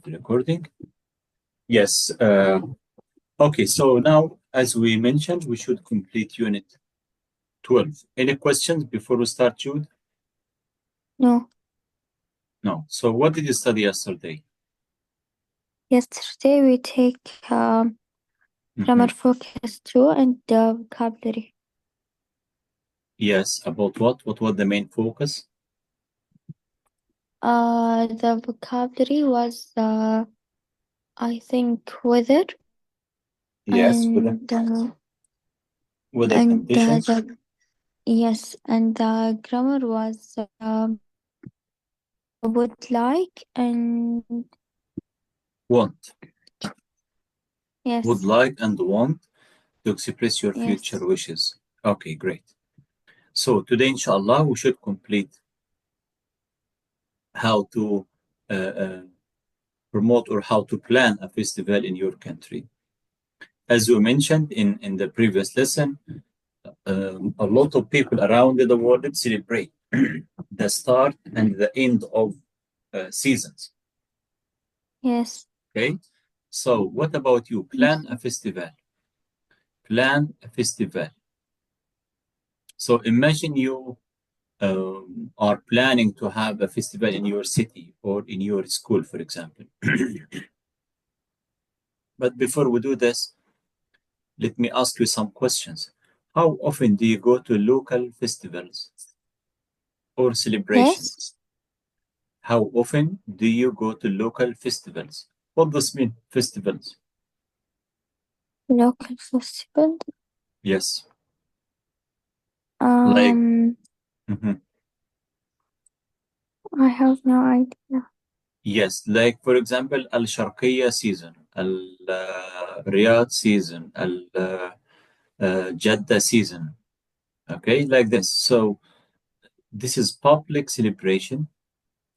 the recording. Yes. Okay, so now, as we mentioned, we should complete Unit 12. Any questions before we start, Jude? No. No. So what did you study yesterday? Yesterday we take grammar focus 2 and vocabulary. Yes, about what? What was the main focus? The vocabulary was, I think, weather. Yes, And weather and conditions. yes, and the grammar was would like and Want. yes. Would like and want to express your Yes. future wishes. Okay, great. So today, inshallah, we should complete how to promote or how to plan a festival in your country. As you mentioned in the previous lesson, a lot of people around the world celebrate the start and the end of seasons. Yes. Okay, so what about you? Plan a festival. Plan a festival. So imagine you are planning to have a festival in your city or in your school, for example. But before we do this, let me ask you some questions. How often do you go to local festivals or celebrations? Yes. How often do you go to local festivals? What does mean, festivals? Local festival. Yes. Like, mhm. I have no idea. Yes, like for example, Al-Sharqiyya season, Al-Riyadh season, Al-Jeddah season. Okay, like this. So this is public celebration,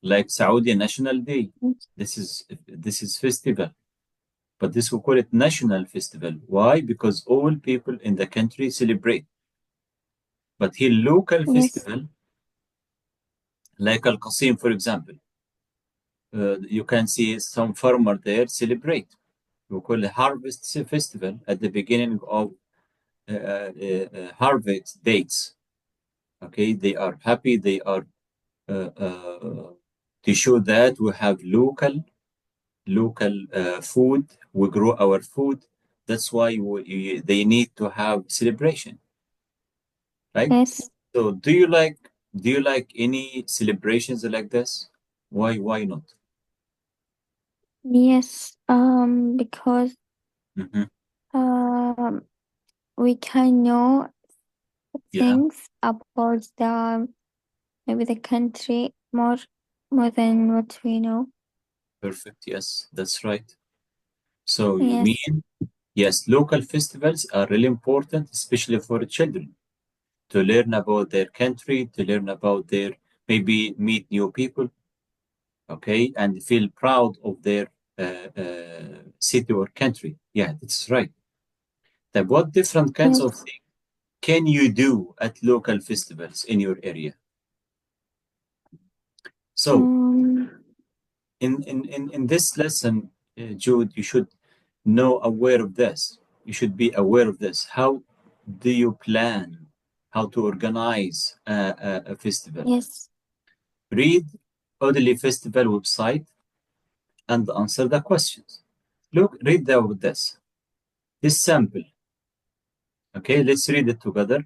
like Saudi National Day. This is festival, but this we call it national festival. Why? Because all people in the country celebrate. But here, local Yes. festival, like Al Qasim, for example, you can see some farmer there celebrate. We call it harvest festival at the beginning of harvest dates. Okay, they are happy. They are to show that we have local food. We grow our food. That's why they need to have celebration, right? Yes. So do you like any celebrations like this? Why not? Yes. Because Mhm. we can know Yeah, things about maybe the country more than what we know. perfect. Yes, that's right. So you Yes. mean, yes, local festivals are really important, especially for children, to learn about their country, to learn about their, maybe meet new people, okay, and feel proud of their city or country. Yeah, that's right. Then what different kinds of Yes. things can you do at local festivals in your area? So Um. in this lesson, Jude, you should know aware of this. You should be aware of this. How do you plan how to organize a festival? Yes. Read A2Level Festival website and answer the questions. Look, read this. This sample. Okay, let's read it together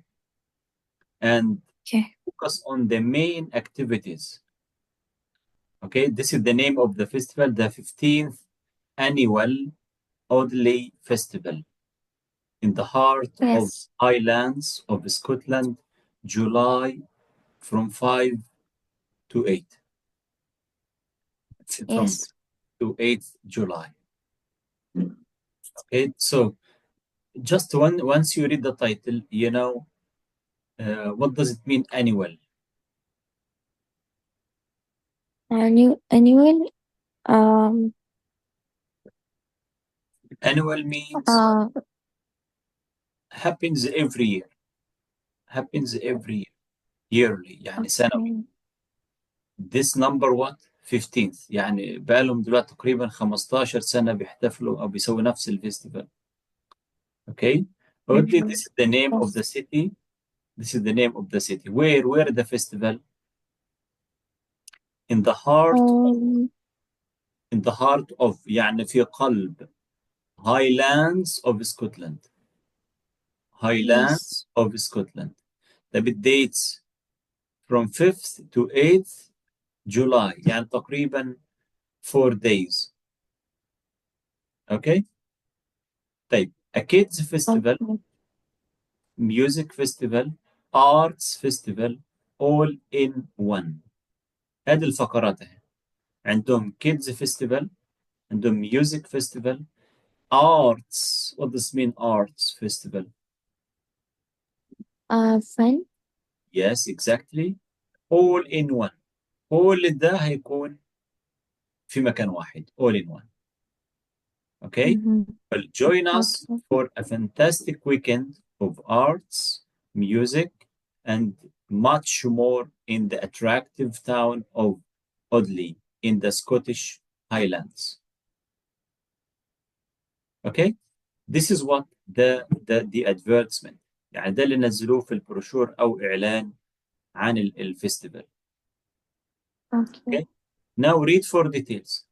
and Okay. focus on the main activities. Okay, this is the name of the festival, the 15th annual A2Level Festival in the heart of Yes. Highlands of Scotland, July from 5 to 8. From Yes. to 8th July. Okay, so just once you read the title, you know what does it mean annual? Annual. Um. Annual means Uh. happens every year. Happens every year. Yearly, يعني سنوي. Okay. This number what? 15th، يعني بقالهم دلوقتي تقريبا 15 سنة بيحتفلوا أو بيسووا نفس الفيستيفال. Okay. Oddly, this Mhm. is the name of the Yes. city. This is the name of the city. Where the festival? In the heart, Um, in the heart of يعني في قلب Highlands of Scotland. yes. Highlands of Scotland. طب dates from 5th to 8th July، يعني تقريبا 4 days. Okay. طيب a kids festival, Okay. music festival, arts festival, all in one. هذه الفقرات اهي. عندهم kids festival، عندهم music festival, arts. What does mean arts festival? Fun. Yes, exactly. All in one. كل ده هيكون في مكان واحد. All in one. Okay. Mm-hmm. Well, join us Okay. for a fantastic weekend of arts, music, and much more in the attractive town of Audley in the Scottish Highlands. Okay. This is what the advertisement، يعني ده اللي نزلوه في البروشور او اعلان عن الفيستيفال. Okay. Okay. Now read for details.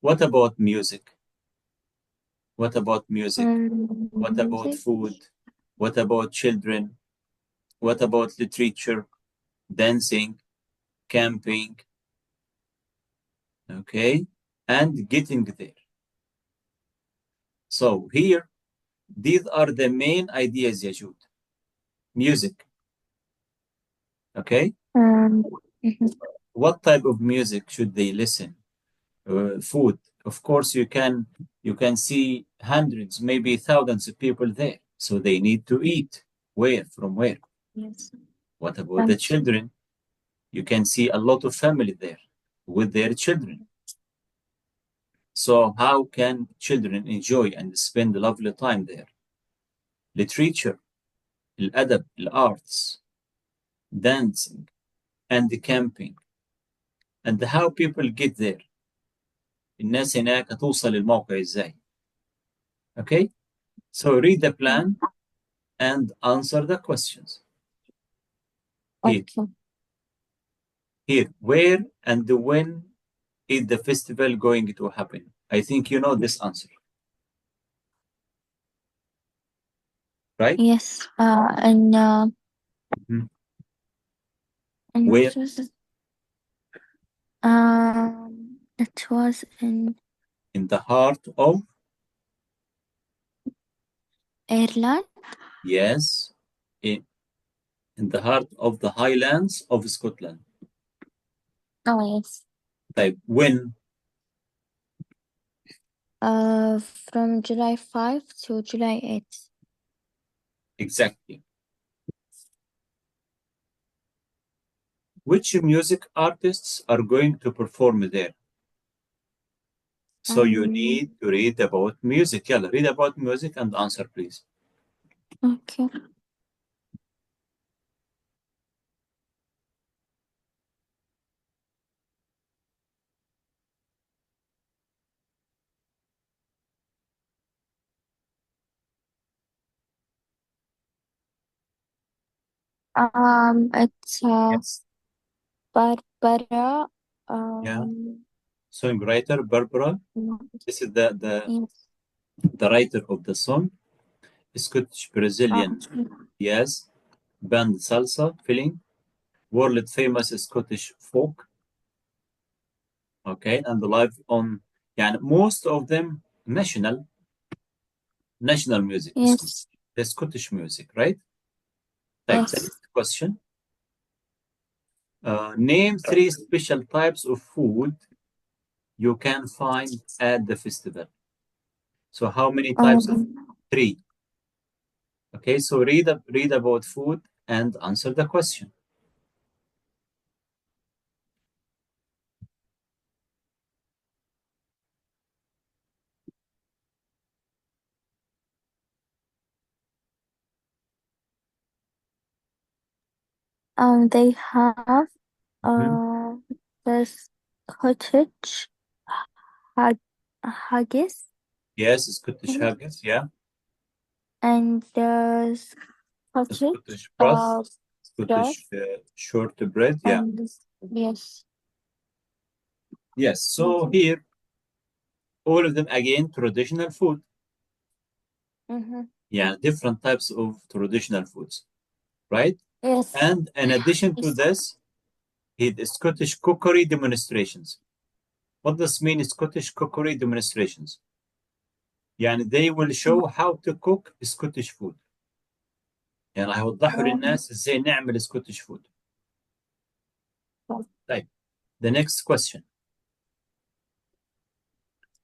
What about music? What about music? What about Music. food? What about children? What about literature, dancing, camping? Okay, and getting there. So here, these are the main ideas, Yajud. Music. Okay, Um, mhm. what type of music should they listen? Food. Of course, you can see hundreds, maybe thousands of people there. So they need to eat. Where? From where? Yes. What about the children? You can see a lot of family there with their children. So how can children enjoy and spend a lovely time there? Literature, الأدب, الarts, dancing, and the camping. And how people get there. الناس هناك هتوصل للموقع ازاي. Okay? So read the plan and answer the questions. Here, Okay. here, where and when is the festival going to happen? I think you know this answer, right? Yes. Mhm. And Where? what was it? It was in In the heart of, Ireland. yes, in the heart of the Highlands of Scotland. Oh, yes. طيب when? From July 5 to July 8. Exactly. Which music artists are going to perform there? So you Um, need to read about music. يلا read about music and answer please. okay. It's Yes. Barbara. Yeah. Um, Songwriter Barbara. no, This is yes. the writer of the song. Scottish Brazilian. Okay. Yes. Band salsa feeling. World famous Scottish folk. Okay. And live on, يعني most of them national music. Yes. The Scottish music, right? طيب the Yes. next question. Name three special types of food you can find at the festival. So how many types of Um, three? Okay, so read about food and answer the question. they have Mhm. this. cottage hag haggis Yes, Scottish haggis, yeah. and cottage Scottish broth, bread Scottish shortbread, yeah. and yes. Yes, so here, all of them again, traditional food. Mm-hmm. Yeah, different types of traditional foods, right? Yes. And in addition to Yes. this, he the Scottish cookery demonstrations. What does mean Scottish cookery demonstrations? يعني they will show how to cook Scottish food. يعني هيوضحوا للناس ازاي نعمل Scottish food. طيب, the next question.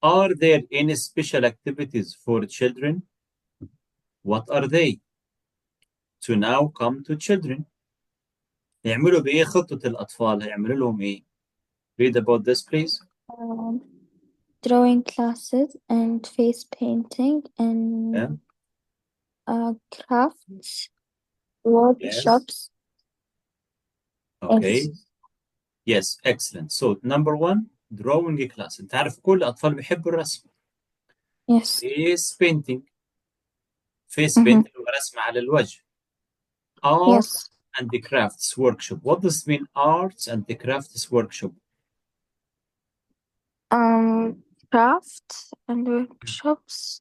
Are there any special activities for children? What are they? To now come to children. يعملوا بإيه خطة الأطفال؟ هيعملوا لهم إيه؟ Read about this, please. Um, drawing classes and face painting Yeah. and crafts Yes. workshops. Okay. Yes. Yes. Excellent. So number one, drawing class. أنت عارف كل الأطفال بيحبوا الرسم. Yes. Face painting. Face Mm-hmm. painting هو رسم على الوجه. Art Yes. and the crafts workshop. What does it mean arts and the crafts workshop? Crafts and workshops.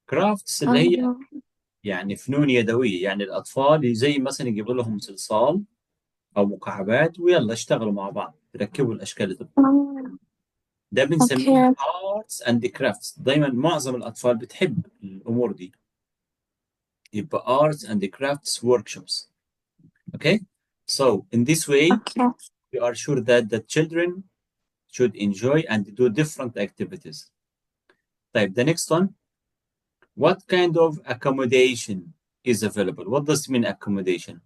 crafts اللي هي يعني فنون يدوية. يعني الأطفال زي مثلا يجيبوا لهم صلصال أو مكعبات ويلا اشتغلوا مع بعض يركبوا الأشكال اللي تبقى. ده بنسميه okay. arts and crafts. دايما معظم الأطفال بتحب الأمور دي. يبقى arts and crafts workshops. Okay? So in this way, Okay. we are sure that the children should enjoy and do different activities. طيب, the next one. What kind of accommodation is available? What does it mean accommodation?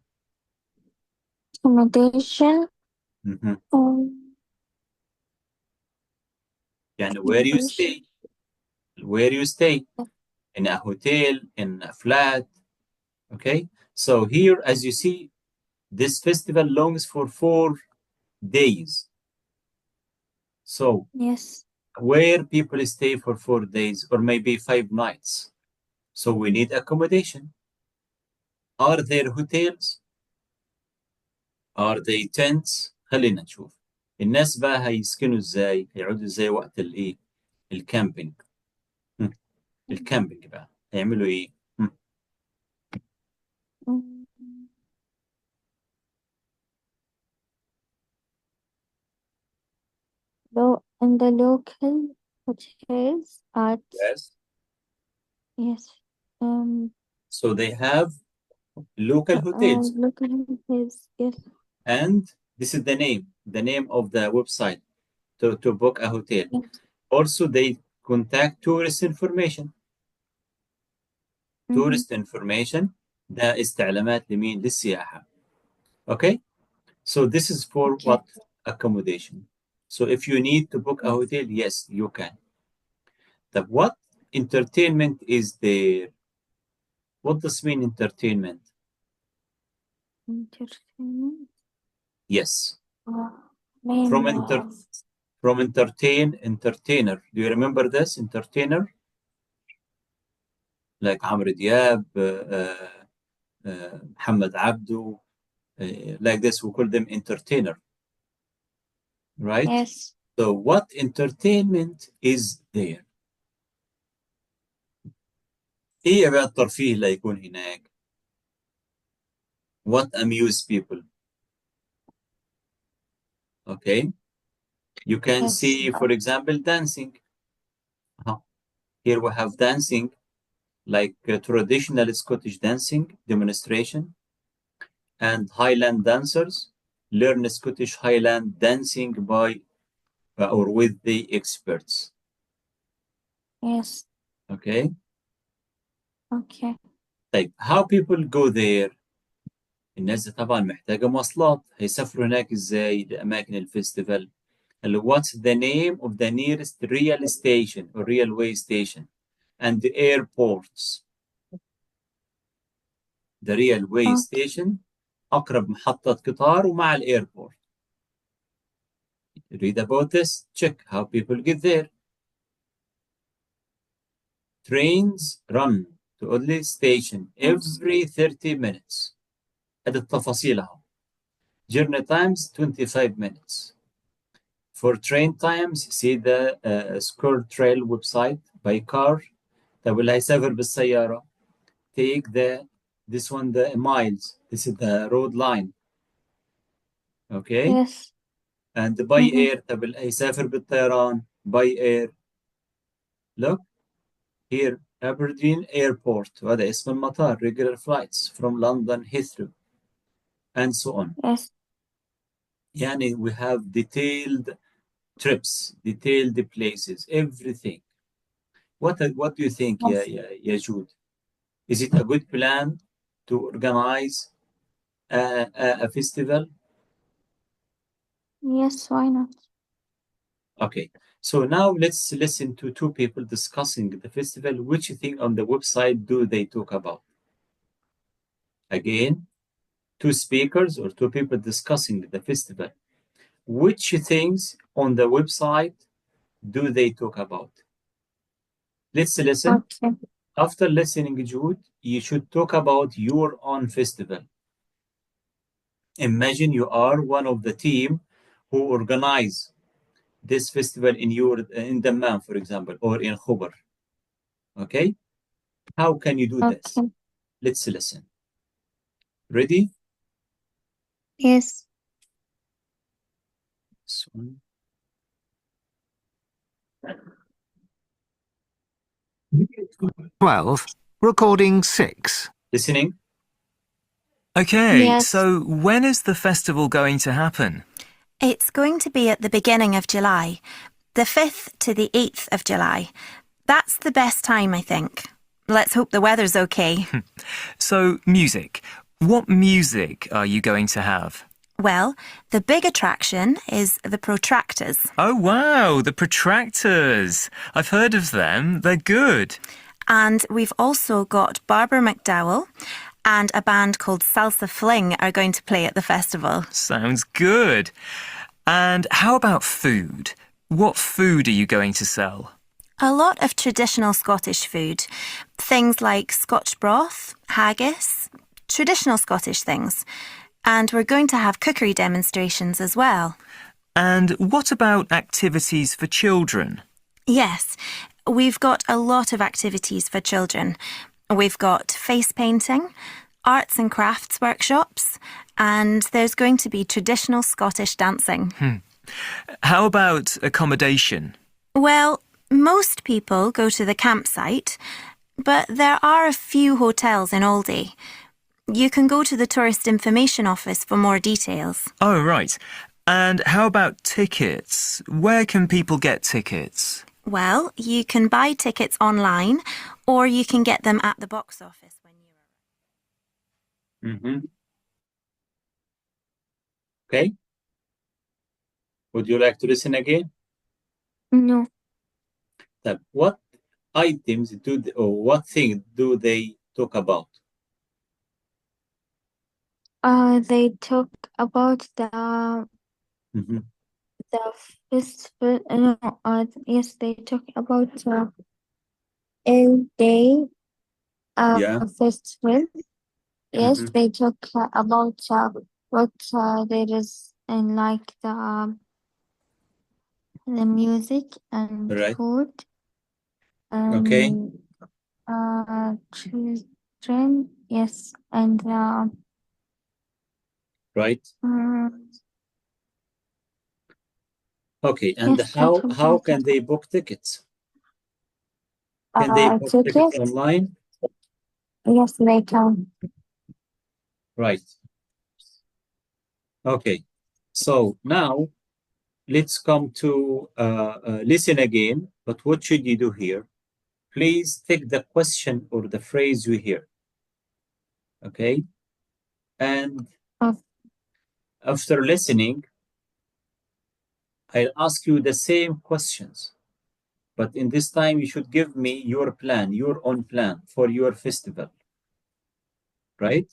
Accommodation. Mhm. Um, يعني accommodation. where you stay in a hotel, in a flat. Okay, so here as you see, this festival longs for 4 days. So Yes. where people stay for 4 days or maybe 5 nights, so we need accommodation. Are there hotels? Are they tents? خلينا نشوف الناس بقى هيسكنوا ازاي، هيقعدوا ازاي وقت الايه، الكامبينج. الكامبينج بقى هيعملوا ايه؟ Mm, in the local hotels at Yes. yes. So they have local hotels, Local hotels. Yes. and this is the name of the website to book a hotel. Yes. Also, they contact tourist information. Mm-hmm. Tourist information ده استعلامات لمين؟ للسياحة. Okay? So this is for Okay. what? Accommodation. So if you need to book a Yes. hotel, yes, you can. But what entertainment is there? What does mean entertainment? Entertainment. Yes. Uh, From main. entertainer. Do you remember this? Entertainer? Like عمرو دياب, محمد عبده, like this, we call them entertainer, right? Yes. So what entertainment is there? ايه بقى الترفيه اللي يكون هناك؟ What amuse people? Okay, you can Yes. see, for example, dancing. Here we have dancing, like traditional Scottish dancing demonstration, and Highland dancers learn Scottish Highland dancing by or with the experts. Yes. Okay. Okay. طيب, how people go there? الناس دي طبعا محتاجة مواصلات. هيسافروا هناك ازاي لأماكن الفestival؟ What's the name of the nearest rail station or railway station and the airports? The railway Okay. station أقرب محطة قطار ومع الإيربورت. Read about this, check how people get there. Trains run to Audley station Yes. every 30 minutes. هذه التفاصيل اهو. Journey times 25 minutes. For train times, see the Score Trail website by car. طب اللي هيسافر بالسيارة take this one the miles. This is the road line. Okay. Yes. And by air طب اللي هيسافر بالطيران by air. Look here Aberdeen Airport وهذا اسم المطار regular flights from London Heathrow and so on. Yes. يعني we have detailed trips, detailed places, everything. What do you think, Yes. ya Jude? Is it a good plan to organize a festival? Yes, why not? Okay, so now let's listen to two people discussing the festival. Which thing on the website do they talk about? Again, two speakers or two people discussing the festival. Which things on the website do they talk about? Let's listen. Okay. After listening, Jude, you should talk about your own festival. Imagine you are one of the team who organize this festival in Dammam, for example, or in Khobar. Okay? How can you do this? Okay. Let's listen. Ready? Yes. This one. 12, recording 6. Listening? Okay, Yes. so when is the festival going to happen? It's going to be at the beginning of July, the 5th to the 8th of July. That's the best time, I think. Let's hope the weather's okay. So, music. What music are you going to have? Well, the big attraction is the protractors. Oh, wow, the protractors. I've heard of them. They're good. And we've also got Barbara McDowell and a band called Salsa Fling are going to play at the festival. Sounds good. And how about food? What food are you going to sell? A lot of traditional Scottish food. Things like Scotch broth, haggis, traditional Scottish things. And we're going to have cookery demonstrations as well. And what about activities for children? Yes, we've got a lot of activities for children. We've got face painting, arts and crafts workshops, and there's going to be traditional Scottish dancing. How about accommodation? Well, most people go to the campsite, but there are a few hotels in Oldie. You can go to the Tourist Information Office for more details. Oh, right. And how about tickets? Where can people get tickets? Well, you can buy tickets online or you can get them at the box office when you arrive. Mm-hmm. Okay. Would you like to listen again? No. What items or what thing do they talk about? They talk about Mm-hmm. the festival. No, yes, they talk about a day Yeah. festival. Yes, Mm-hmm. they talk about what there is in like the music and Right. food Okay. and children. Yes, and Right. Okay. And yes, how can they book tickets? Can they book tickets tickets? online? Yes, they can. Right. Okay. So now let's come to listen again. But what should you do here? Please take the question or the phrase you hear. Okay. And after listening, I'll ask you the same questions. But in this time, you should give me your plan, your own plan for your festival. Right?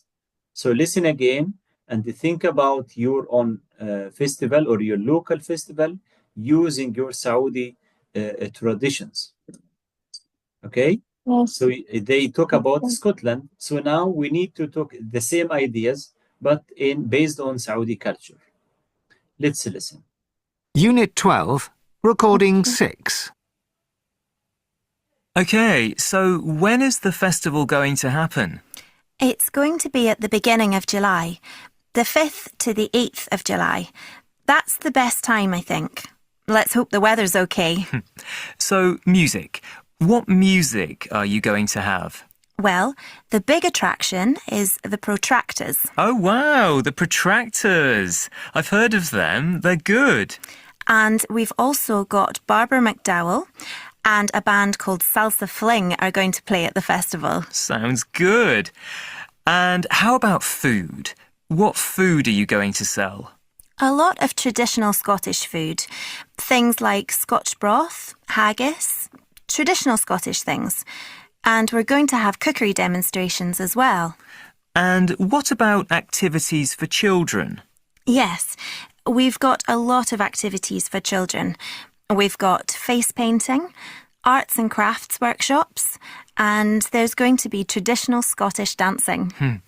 So listen again and think about your own festival or your local festival using your Saudi traditions. Okay? Yes. So they talk about Okay. Scotland. So now we need to talk the same ideas, but based on Saudi culture. Let's listen. Unit 12, Recording Okay. 6. Okay, so when is the festival going to happen? It's going to be at the beginning of July, the 5th to the 8th of July. That's the best time, I think. Let's hope the weather's okay. So, music. What music are you going to have? Well, the big attraction is the protractors. Oh, wow, the protractors. I've heard of them. They're good. And we've also got Barbara McDowell and a band called Salsa Fling are going to play at the festival. Sounds good. And how about food? What food are you going to sell? A lot of traditional Scottish food. Things like Scotch broth, haggis, traditional Scottish things. And we're going to have cookery demonstrations as well. And what about activities for children? Yes, we've got a lot of activities for children. We've got face painting, arts and crafts workshops, and there's going to be traditional Scottish dancing.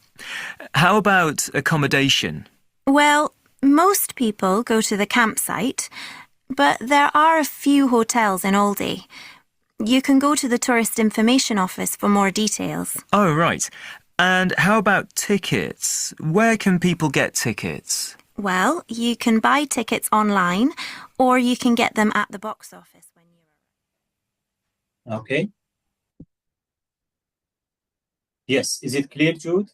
How about accommodation? Well, most people go to the campsite, but there are a few hotels in Oldie. You can go to the Tourist Information Office for more details. Oh, right. And how about tickets? Where can people get tickets? Well, you can buy tickets online or you can get them at the box office when you arrive. Okay. Yes. Is it clear, Jude?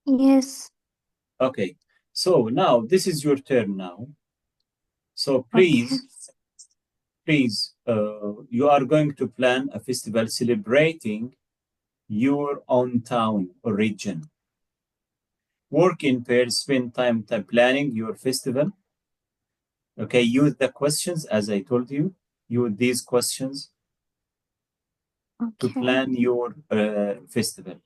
Yes. Okay. So now this is your turn now. So Okay. please, you are going to plan a festival celebrating your own town or region. Work in pairs, spend time planning your festival. Okay, use the questions as I told you. Use these questions to Okay. plan your festival.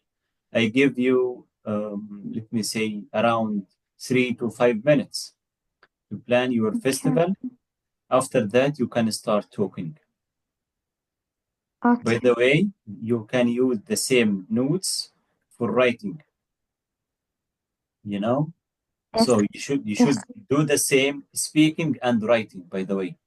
I give you, let me say, around 3 to 5 minutes to plan your festival. After that, you can start talking. By Okay. the way, you can use the same notes for writing, you know? Yes. So you should Yes. do the same speaking and writing, by the way.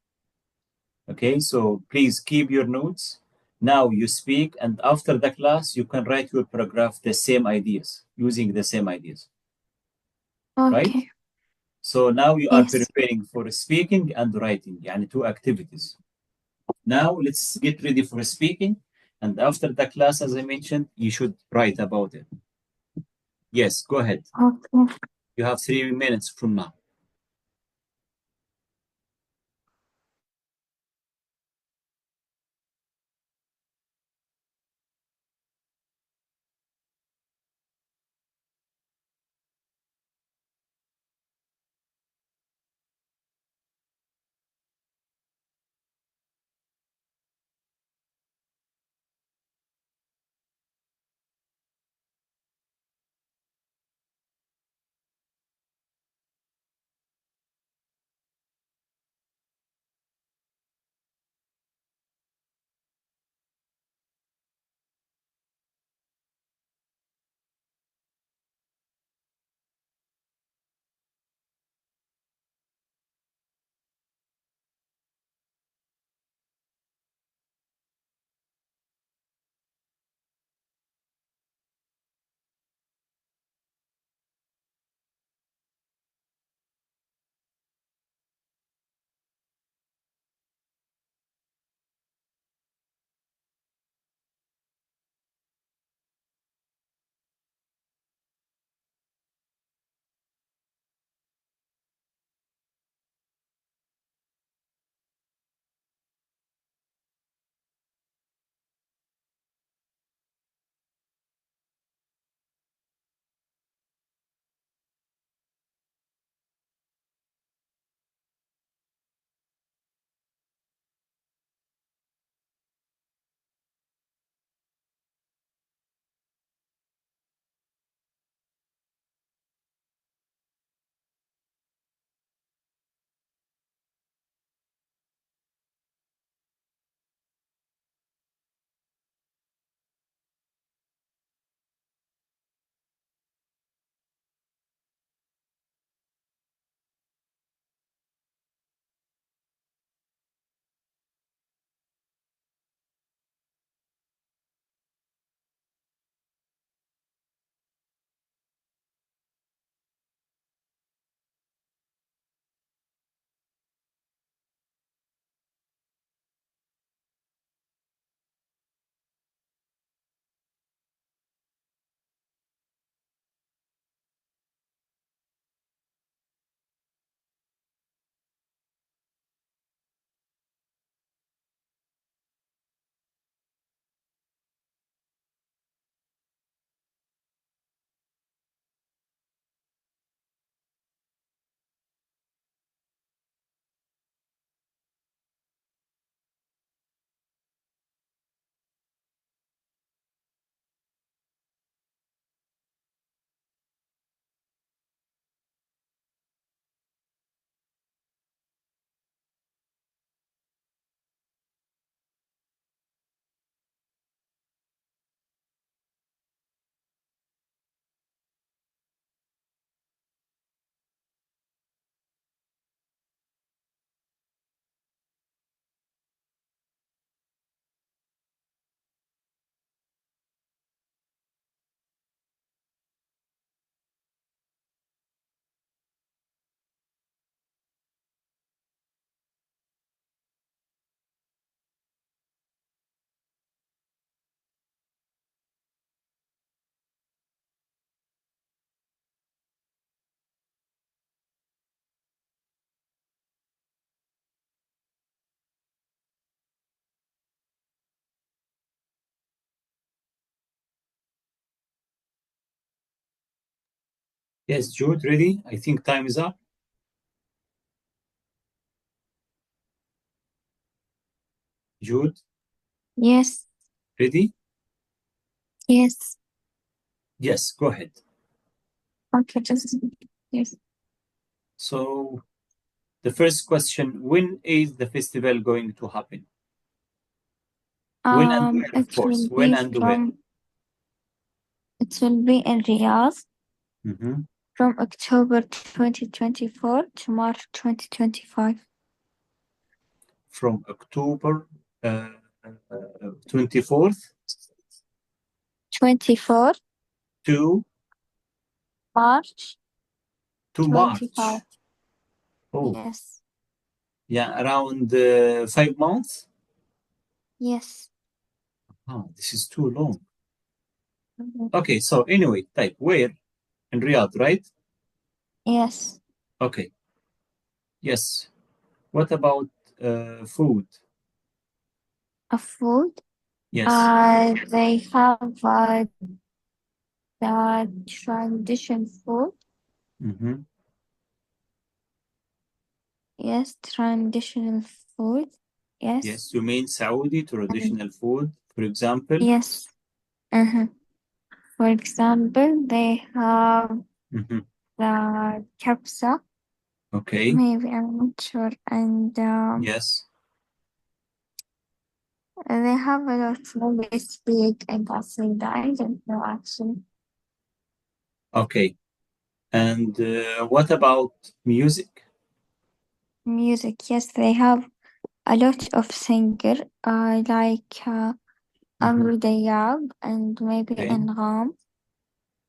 Okay, so please keep your notes. Now you speak, and after the class, you can write your paragraph the same ideas, using the same ideas, right? Okay. So now you are Yes. preparing for speaking and writing, yani two activities. Now let's get ready for speaking, and after the class, as I mentioned, you should write about it. Yes, go ahead. Okay. You have 3 minutes from now. Yes, Jude, ready? I think time is up. Jude, Yes. ready? Yes. Yes, go ahead. Okay, just yes. So the first question, when is the festival going to happen? When and where, of It course. will When be and where? it will be in Riyadh Mm-hmm. from October 2024 to March 2025. From October 24th 24 to March March. 25. Oh, Yes. yeah, around 5 months. Yes. Oh, this is too long. Mhm. Okay, so anyway, type where? In Riyadh, right? Yes. Okay, yes. What about food? A food. Yes. They have the tradition food. Mm-hmm. Yes, traditional food. Yes. Yes, you mean Saudi And traditional food, for example? yes. Uh-huh. For example, they have Mm-hmm. the kabsa. Okay, Maybe I'm not sure. And yes. they have a lot. Maybe speak and passing that. I don't know actually. Okay, and what about music? Music. Yes, they have a lot of singer. Like Mm-hmm. Amru Dayab and maybe Okay, Angham.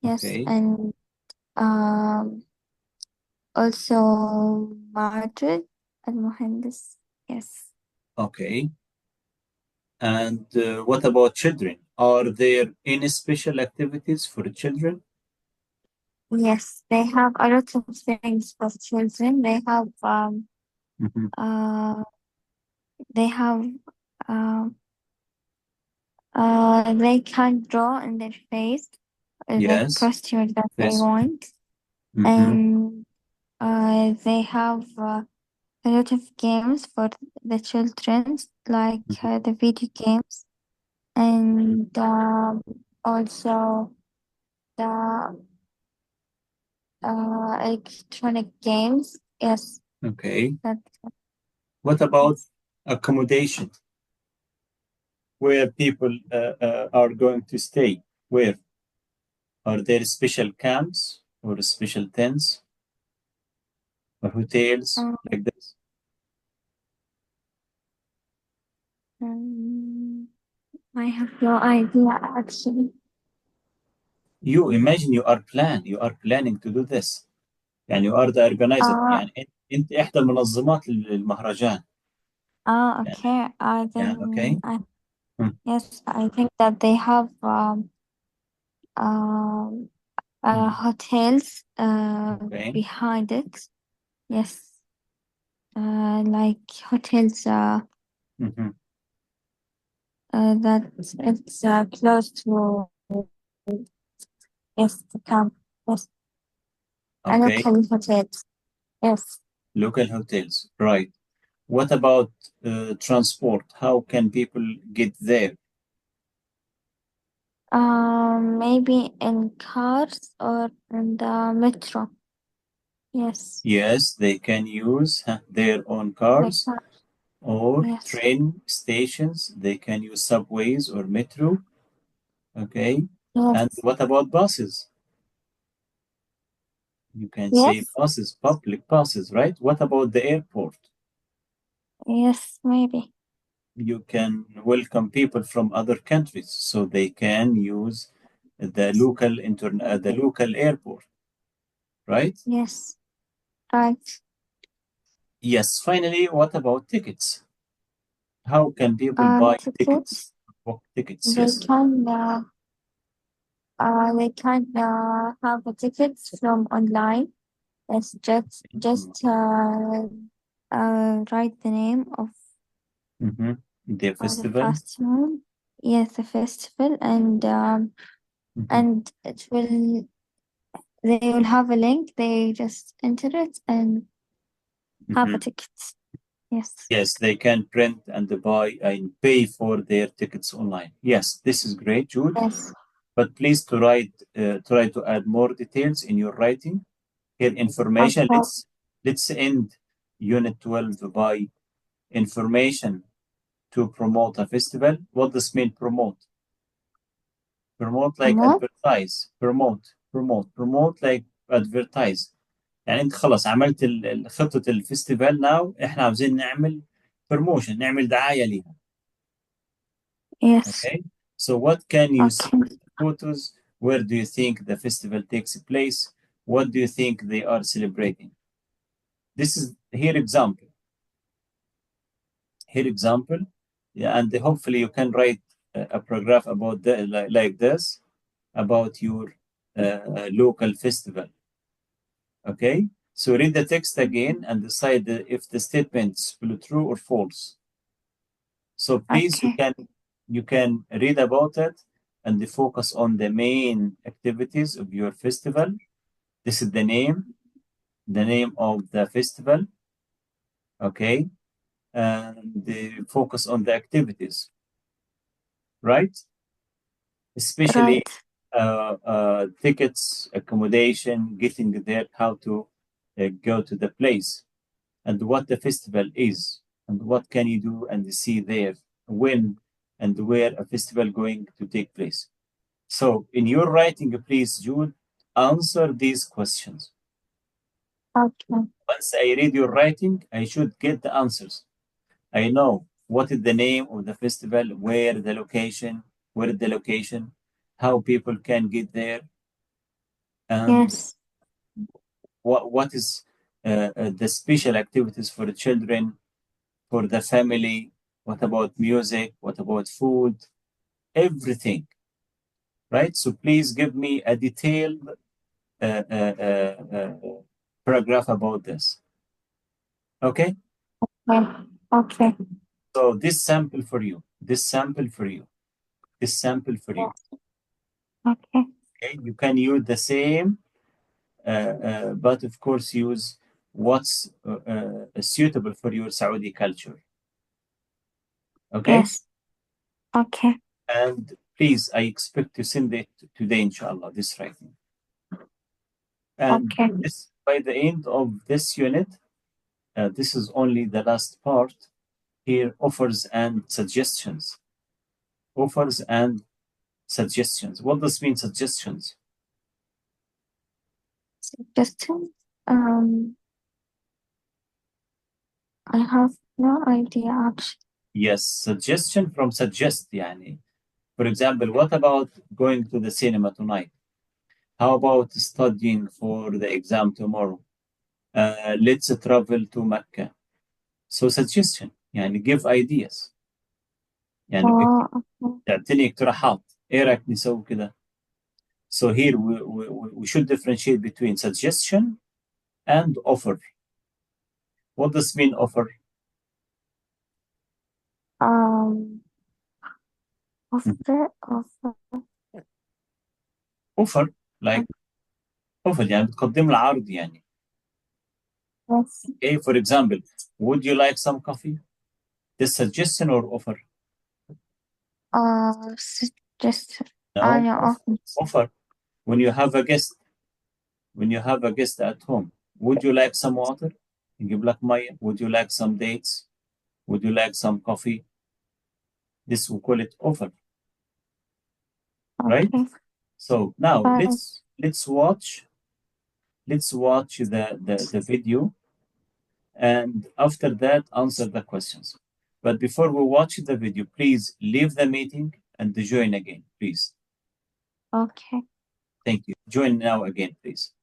Yes, okay, and um also Majid Al-Muhandis. Yes. okay. And what about children? Are there any special activities for children? Yes, they have a lot of things for children. Mm-hmm. Uh they have um they can draw in their face the Yes, costume that they yes. want. Mm-hmm. And they have a lot of games for the children, like the video games and also the electronic games. Yes, Okay. that What about yes. accommodation? Where people are going to stay? Where? Are there special camps or special tents or hotels Um, like this? um, I have no idea actually. You imagine you are planning to do this. يعني you are the organizer. Uh, يعني انت احدى المنظمات للمهرجان. يعني okay. yeah, okay. Hmm, Yes, I think that they have um hmm, hotels okay. behind it. Yes, like hotels Hmm, that it's close to yes the camp. Yes, and okay. local hotels. Yes. Local hotels, right. What about transport? How can people get there? Maybe in cars or in the metro. Yes, Yes, they can use their own the cars car. or Yes, train stations. They can use subways or metro. Okay. And yes, what about buses? You can say yes, buses, public buses, right? What about the airport? yes. Maybe. You can welcome people from other countries so they can use the local airport, right? Yes, right. Yes. Finally, what about tickets? How can people buy tickets? Tickets. Book tickets, They yes. can have a tickets from online. It's write the name of Mm-hmm. The the festival. festival. Yes, the festival, Mm-hmm. and it will they will have a link. They just enter it and have a ticket. Yes. Yes, they can print and buy and pay for their tickets online. Yes, this is great, Jude. Yes. But please try to add more details in your writing. Here, information. Okay. Let's end Unit 12 by information to promote a festival. What does mean promote? Promote like Promote? advertise. Promote like advertise. يعني انت خلاص عملت خطة الفestival now احنا عاوزين نعمل promotion، نعمل دعاية ليها. Yes. Okay. So what can you see Okay. in the photos? Where do you think the festival takes place? What do you think they are celebrating? This is here example. Here example. Yeah, and hopefully you can write a paragraph about like this about your local festival. Okay. So read the text again and decide if the statements are true or false. So please, Okay. you can read about it and focus on the main activities of your festival. This is the name of the festival. Okay, and focus on the activities, right? Especially Right. tickets, accommodation, getting there, how to go to the place, and what the festival is, and what can you do and see there, when and where a festival going to take place. So in your writing, please, Jude, answer these questions. Okay. Once I read your writing, I should get the answers. I know what is the name of the festival, where the location, how people can get there, and Yes. what is the special activities for the children, for the family, what about music, what about food, everything, right? So please give me a detailed paragraph about this. Okay? Okay. So this sample for you, this sample for you. Okay. Okay? You can use the same, but of course use what's suitable for your Saudi culture. Okay? Yes. Okay. And please, I expect to send it today, inshallah, this writing. And Okay. this, by the end of this unit, this is only the last part. Here, offers and suggestions. Offers and suggestions. What does mean suggestions? Suggestion. I have no idea actually. Yes, suggestion from suggest. Yani. For example, what about going to the cinema tonight? How about studying for the exam tomorrow? Let's travel to Mecca. So suggestion. يعني give ideas. يعني Okay. تعطيني اقتراحات. ايه رايك نسوي كده؟ So here we should differentiate between suggestion and offer. What does mean offer? Offer like offer يعني بتقدم له عرض يعني. Yes. Okay, for example, would you like some coffee? This suggestion or offer? Suggestion. No, Yeah. offer. When you have a guest at home, would you like some water? يجيب لك مية. Would you like some dates? Would you like some coffee? This we call it offer, right? Okay. So now Right. let's watch the video, and after that answer the questions. But before we watch the video, please leave the meeting and join again, please. Okay. Thank you. Join now again, please.